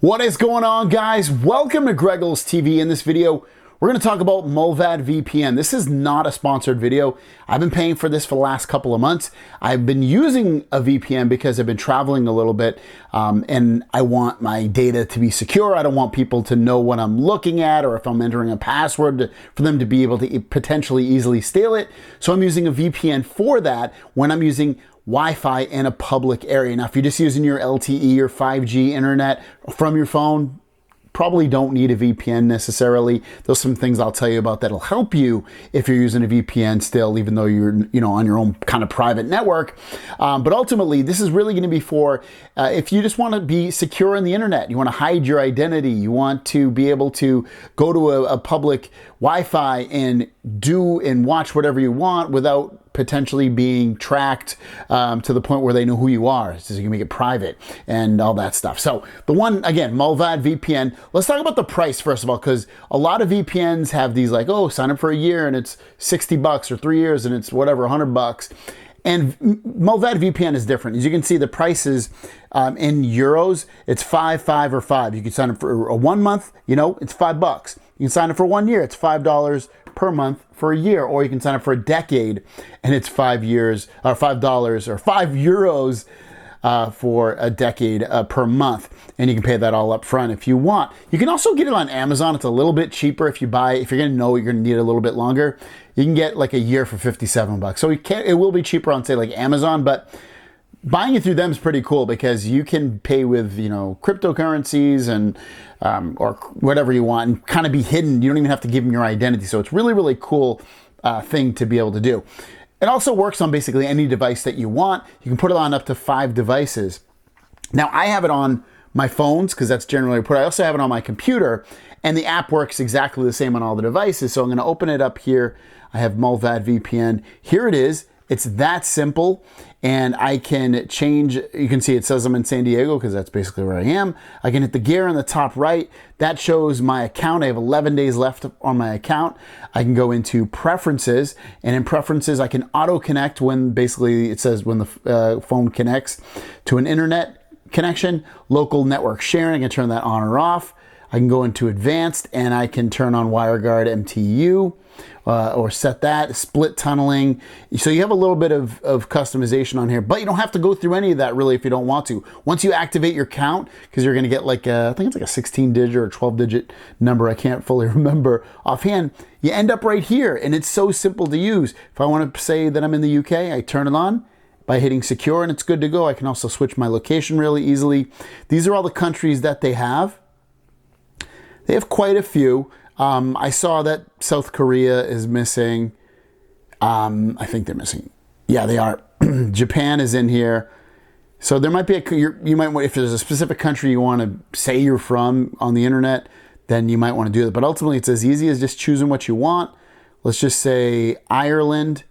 What is going on, guys? Welcome to Greggles TV. In this video, we're going to talk about Mullvad VPN. This is not a sponsored video. I've been paying for this for the last couple of months. I've been using a VPN because I've been traveling a little bit and I want my data to be secure. I don't want people to know what I'm looking at or if I'm entering a password for them to be able to potentially easily steal it. So I'm using a VPN for that when I'm using Wi-Fi in a public area. Now, if you're just using your LTE or 5G internet from your phone, probably don't need a VPN necessarily. There's some things I'll tell you about that'll help you if you're using a VPN still, even though you're on your own kind of private network. But ultimately, this is really going to be for if you just want to be secure on the internet, you want to hide your identity, you want to be able to go to a public Wi-Fi and do and watch whatever you want without potentially being tracked to the point where they know who you are, so you can make it private and all that stuff. So the one, again, Mullvad VPN. Let's talk about the price first of all, because a lot of VPNs have these like, oh, sign up for a year and it's $60, or 3 years and it's whatever, $100. And Mullvad VPN is different. As you can see, the prices in euros, it's 5, 5, or 5. You can sign up for a 1 month, it's $5. You can sign up for 1 year, it's $5 per month for a year, or you can sign up for a decade and it's 5 years or $5 or €5 for a decade per month, and you can pay that all up front if you want. You can also get it on Amazon. It's a little bit cheaper if you're going to know you're going to need it a little bit longer. You can get like a year for $57. So it will be cheaper on, say, like Amazon, but buying it through them is pretty cool because you can pay with, cryptocurrencies and or whatever you want and kind of be hidden. You don't even have to give them your identity. So it's really, really cool thing to be able to do. It also works on basically any device that you want. You can put it on up to 5 devices. Now, I have it on my phones because that's generally put. I also have it on my computer, and the app works exactly the same on all the devices. So I'm going to open it up here. I have Mullvad VPN. Here it is. It's that simple, and I can change. You can see it says I'm in San Diego because that's basically where I am. I can hit the gear on the top right. That shows my account. I have 11 days left on my account. I can go into preferences, and in preferences, I can auto connect when basically it says when the phone connects to an internet connection. Local network sharing, I can turn that on or off. I can go into advanced and I can turn on WireGuard MTU or set that, split tunneling. So you have a little bit of customization on here, but you don't have to go through any of that really if you don't want to. Once you activate your count, because you're going to get like I think it's like a 16-digit or 12-digit number. I can't fully remember offhand. You end up right here, and it's so simple to use. If I want to say that I'm in the UK, I turn it on by hitting secure and it's good to go. I can also switch my location really easily. These are all the countries that they have. They have quite a few. I saw that South Korea is missing. I think they're missing. Yeah, they are. Japan is in here. So there might be you might want, if there's a specific country you want to say you're from on the internet, then you might want to do that. But ultimately, it's as easy as just choosing what you want. Let's just say Ireland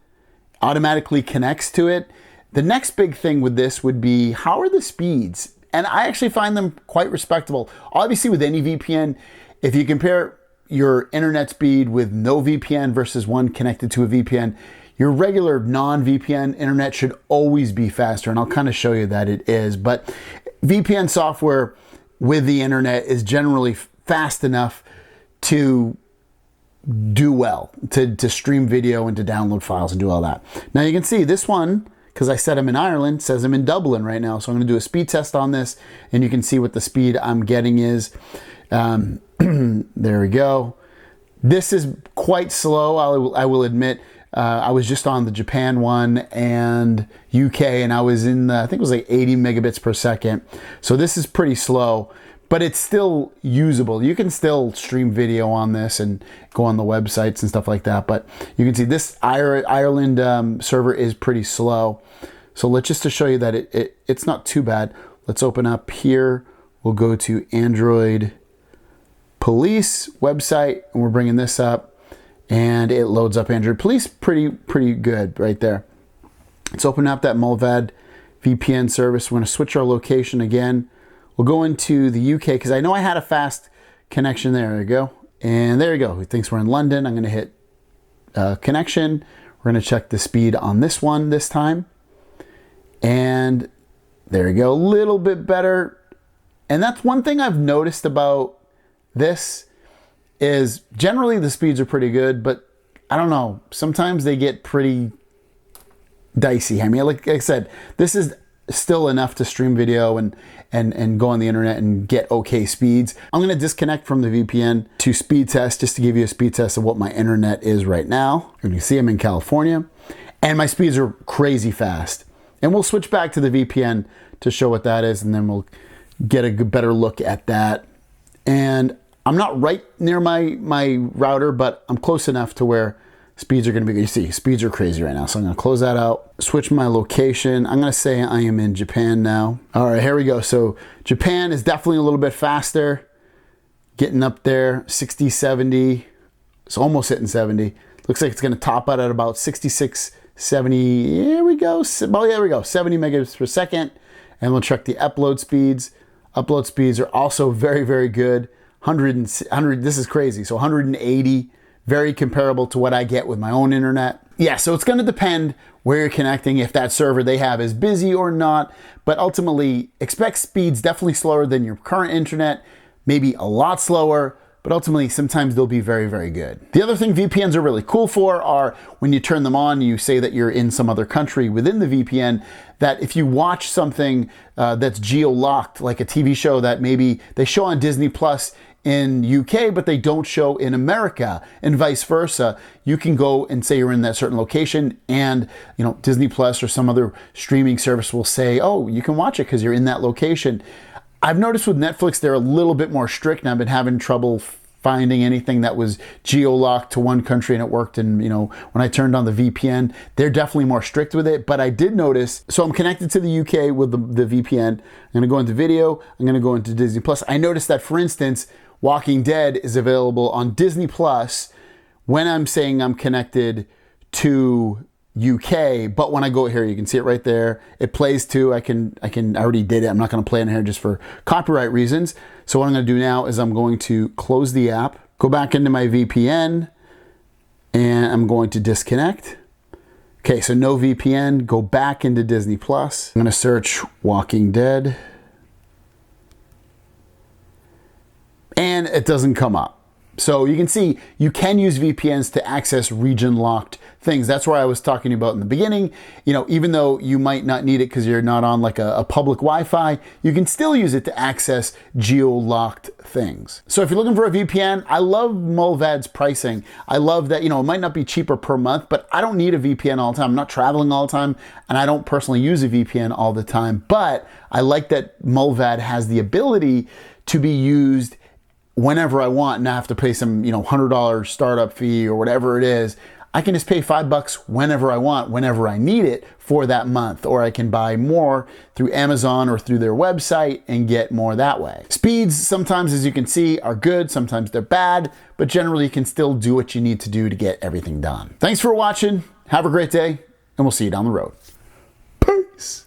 automatically connects to it. The next big thing with this would be, how are the speeds? And I actually find them quite respectable. Obviously, with any VPN, if you compare your internet speed with no VPN versus one connected to a VPN, your regular non-VPN internet should always be faster. And I'll kind of show you that it is. But VPN software with the internet is generally fast enough to do well, to stream video and to download files and do all that. Now you can see this one, because I said I'm in Ireland, says I'm in Dublin right now. So I'm going to do a speed test on this, and you can see what the speed I'm getting is. There we go. This is quite slow, I will admit. I was just on the Japan one and UK, and I was in I think it was like 80 megabits per second. So this is pretty slow, but it's still usable. You can still stream video on this and go on the websites and stuff like that. But you can see this Ireland server is pretty slow. So let's just to show you that it's not too bad. Let's open up here. We'll go to Android Police website, and we're bringing this up, and it loads up Android Police pretty good right there. Let's open up that Mullvad VPN service. We're going to switch our location again. We'll go into the UK because I know I had a fast connection there. There you go. And there you go. It thinks we're in London. I'm going to hit connection. We're going to check the speed on this one this time. And there you go. A little bit better. And that's one thing I've noticed about this is generally the speeds are pretty good, but I don't know, sometimes they get pretty dicey. I mean, like I said, this is still enough to stream video and go on the internet and get okay speeds. I'm gonna disconnect from the VPN to speed test, just to give you a speed test of what my internet is right now. You can see I'm in California and my speeds are crazy fast. And we'll switch back to the VPN to show what that is, and then we'll get a better look at that. And I'm not right near my router, but I'm close enough to where speeds are gonna be good. You see, speeds are crazy right now. So I'm gonna close that out, switch my location. I'm gonna say I am in Japan now. All right, here we go. So Japan is definitely a little bit faster, getting up there, 60, 70. It's almost hitting 70. Looks like it's gonna top out at about 66, 70. Here we go. Oh, yeah, there we go. 70 megabits per second. And we'll check the upload speeds. Upload speeds are also very, very good. 100, this is crazy. So 180, very comparable to what I get with my own internet. Yeah, so it's gonna depend where you're connecting, if that server they have is busy or not, but ultimately expect speeds definitely slower than your current internet, maybe a lot slower, but ultimately sometimes they'll be very, very good. The other thing VPNs are really cool for are when you turn them on, you say that you're in some other country within the VPN, that if you watch something that's geo-locked, like a TV show that maybe they show on Disney Plus in UK, but they don't show in America, and vice versa. You can go and say you're in that certain location, and Disney Plus or some other streaming service will say, oh, you can watch it because you're in that location. I've noticed with Netflix, they're a little bit more strict, and I've been having trouble finding anything that was geo-locked to one country and it worked. And when I turned on the VPN, they're definitely more strict with it. But I did notice, so I'm connected to the UK with the VPN. I'm gonna go into video, I'm gonna go into Disney Plus. I noticed that, for instance, Walking Dead is available on Disney Plus when I'm saying I'm connected to UK, but when I go here, you can see it right there. It plays too. I already did it. I'm not going to play it in here just for copyright reasons. So what I'm going to do now is I'm going to close the app, go back into my VPN, and I'm going to disconnect. Okay, so no VPN, go back into Disney Plus. I'm going to search Walking Dead. And it doesn't come up. So you can see you can use VPNs to access region-locked things. That's where I was talking about in the beginning. Even though you might not need it because you're not on like a public Wi-Fi, you can still use it to access geo-locked things. So if you're looking for a VPN, I love Mullvad's pricing. I love that, it might not be cheaper per month, but I don't need a VPN all the time. I'm not traveling all the time, and I don't personally use a VPN all the time. But I like that Mullvad has the ability to be used whenever I want, and I have to pay some, $100 startup fee or whatever it is. I can just pay $5 whenever I want, whenever I need it for that month, or I can buy more through Amazon or through their website and get more that way. Speeds sometimes, as you can see, are good, sometimes they're bad, but generally you can still do what you need to do to get everything done. Thanks for watching, have a great day, and we'll see you down the road. Peace.